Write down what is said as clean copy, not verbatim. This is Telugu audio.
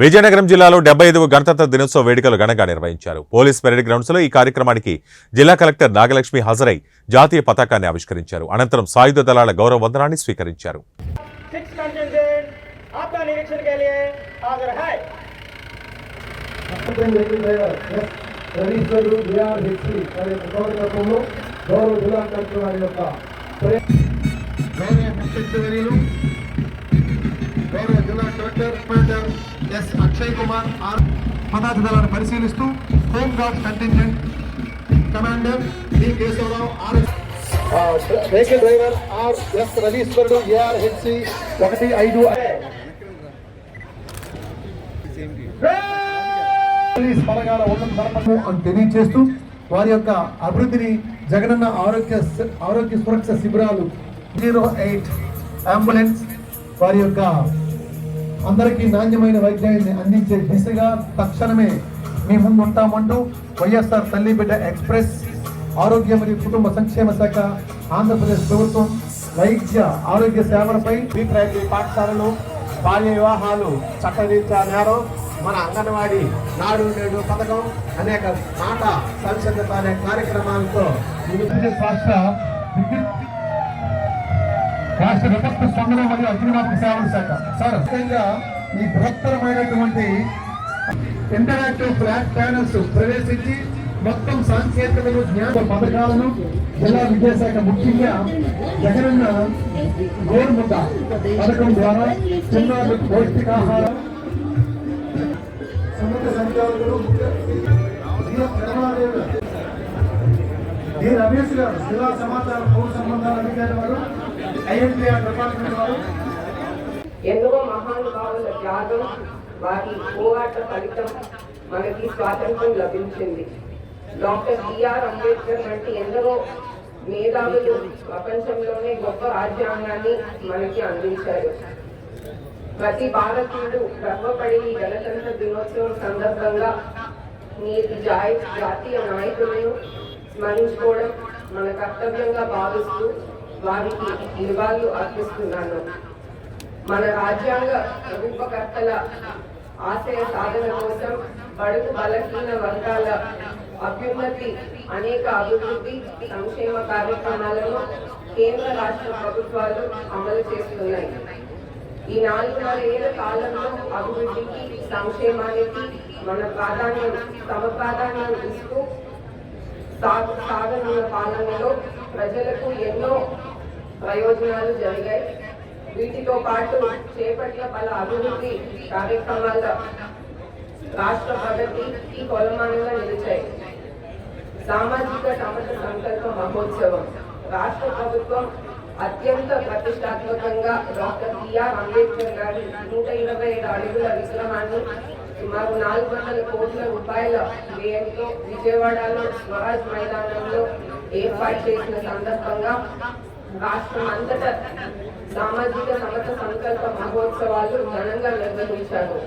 విజయనగరం జిల్లాలో 75వ గణతంత్ర దినోత్సవ వేడుకలు ఘనంగా నిర్వహించారు. పోలీస్ పెరేడ్ గ్రౌండ్స్ లో ఈ కార్యక్రమానికి జిల్లా కలెక్టర్ నాగలక్ష్మి హాజరై జాతీయ పతాకాన్ని ఆవిష్కరించారు. అనంతరం సాయుధ దళాల గౌరవ వందనాన్ని స్వీకరించారు. జిల్లా collector commander S Akshay Kumar పదార్థ దళాన్ని పరిశీలిస్తూ home guard contingent commander D Keshavarao vehicle driver R S Raveeswarudu ARHC 15 police బలగాల ఉన్నత ధర్మము అని తెలియజేస్తూ వారి యొక్క అభివృద్ధిని జగనన్న ఆరోగ్య సురక్ష శిబిరాలు 08 అంబులెన్స్ వారి యొక్క అందరికీ నాణ్యమైన వైద్యాన్ని అందించే దిశగా తక్షణమే మీ ముందు ఉంటామంటూ వైఎస్ఆర్ తల్లి బిడ్డ ఎక్స్ప్రెస్ ఆరోగ్య మరియు కుటుంబ సంక్షేమ శాఖ ఆంధ్రప్రదేశ్ ప్రభుత్వం వైద్య ఆరోగ్య సేవలపై ప్రైమరీ పాఠశాలలు బాల్య వివాహాలు చట్టరీత్యా నేరం మన అంగన్వాడీ నాడు నేడు పథకం అనేక మాట సంసిద్ధత అనే కార్యక్రమాలతో రాష్ట్ర విపత్తు స్పందన మరియు అగ్నిమాపక సేవల శాఖ సార్ ముఖ్యంగా ఈ బృహత్తరమైనటువంటి ఇంటరాక్టివ్ ఫ్లాట్ ప్యానల్స్ ప్రవేశించి మొత్తం సాంకేతికతలు జ్ఞాన పథకాలను జిల్లా విద్యాశాఖ ముఖ్యంగా జగనన్న గోరుముద్ద పథకం ద్వారా చిన్నారులకు పౌష్టికాహారం సమర్థ సంచాలకులు డి రమేష్ గారు జిల్లా సమాచార పౌర సంబంధాల అధికారి వారు ఎన్నో మహానుభావుల త్యాగం వారి పోరాట ఫలితం మనకి స్వాతంత్రం లభించింది. డాక్టర్ బిఆర్ అంబేద్కర్ వంటి ఎందరో మేధావులు ప్రపంచంలోనే గొప్ప రాజ్యాంగాన్ని మనకి అందించారు. ప్రతి భారతీయుడు గర్వపడి ఈ గణతంత్ర దినోత్సవం సందర్భంగా నేటి జాతీయ నాయకులను స్మరించుకోవడం మన కర్తవ్యంగా భావిస్తూ వారికి నివాళులు అర్పిస్తున్నాను. మన రాజ్యాంగ రూపకర్తల ఆశయ సాధన కోసం బడుగు బలహీన వర్గాల అభ్యున్నతి అనేక అభివృద్ధి సంక్షేమ కార్యక్రమాలను కేంద్ర రాష్ట్ర ప్రభుత్వాలు అమలు చేస్తున్నాయి. ఈ 4.5 ఏళ్ల కాలంలో అభివృద్ధికి సంక్షేమానికి తమ ప్రాధాన్యం ఇస్తూ సాగనున్న పాలనలో ప్రజలకు ఎన్నో ప్రయోజనాలు జరిగాయి. వీటితో పాటు చేపట్టిన పలు అభివృద్ధి కార్యక్రమాల రాష్ట్ర ప్రగతికి కొలమానంగా నిలిచాయి. సామాజిక సమత సంకల్ప మహోత్సవం రాష్ట్ర ప్రభుత్వం అత్యంత ప్రతిష్టాత్మకంగా డాక్టర్ బిఆర్ అంబేద్కర్ గారి 127 అడుగుల విగ్రహాన్ని సుమారు 400 కోట్ల రూపాయల వ్యయంతో విజయవాడలో స్వరాజ్ మైదానంలో ఏర్పాటు చేసిన సందర్భంగా రాష్ట్రం అంతటా సామాజిక సమత సంకల్ప మహోత్సవాలు ఘనంగా నిర్వహించారు.